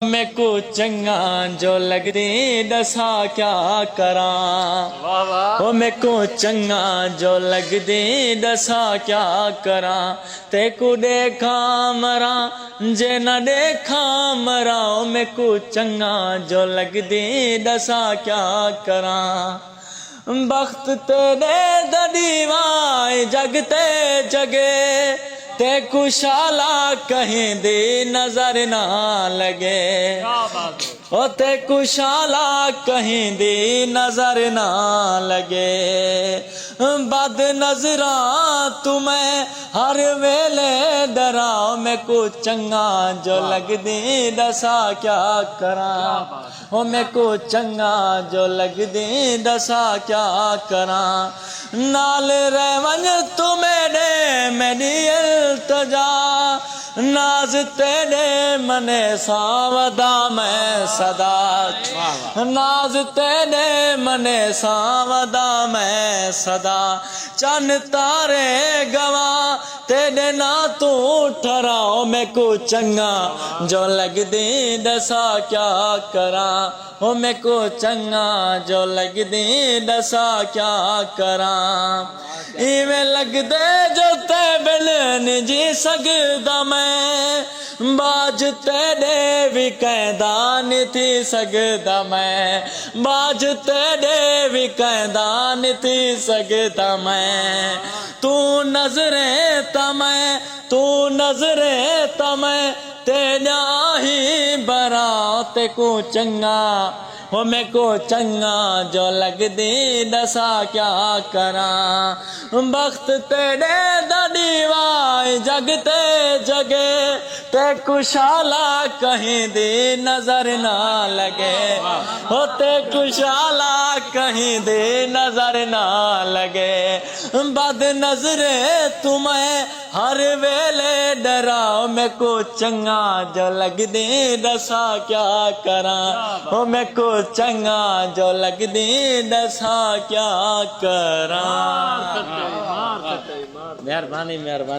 मैं को चंगा जो लगदे दसा क्या करा। ओ मैं को चंगा जो लगदे दसा क्या करा। ते को देखा मरा जे न देखा मरा। ओ मैं को चंगा जो लगदे दसा क्या करा। बख्त तेरे दीवाए जगते जगे ते कुशाला कहीं दे नजर ना लगे। ओ ते कुशाला कहीं दे नजर ना लगे। बद नजरा तुम्हें हर वेले डराओ। मैं को चंगा जो लग दे दसा क्या करा। ओ मैं को चंगा जो लग दे दसा क्या करा। नाल रेवन तुम्हें दे मेरी इल्तजा। नाज तेरे मने सावदा मैं सदा। नाज तेरे मने सावदा मैं सदा। चन तारे गवा तेरे ना तू ठहराओ। मैं को चंगा जो लग दे दसा क्या करा। ओ मैं को चंगा जो लग दे दसा क्या करा। इवें लग दे जो ते बिन जी सकदा मैं। बाज तेरे भी कहदा नहीं थी सकदा मैं। बाज तेरे भी कहदा नहीं थी सकदा मैं। तू नजरे तमै तू नजरे तमै तेरा ही बरात को चंगा। हो मैं को चंगा जो लग दे दसा क्या करा। बख्त तेरे दीवाए जगते जगे ते कुशाला कहीं दे नजर ना लगे। होते कुशाला कहीं दे नजर ना लगे। बद नजरे तुम्हें हर वेले डराओ। मैं को चंगा जो लग दे दसा क्या करा। हो मैं को चंगा जो लग दे दसा क्या करा। मेहरबानी मेहरबानी।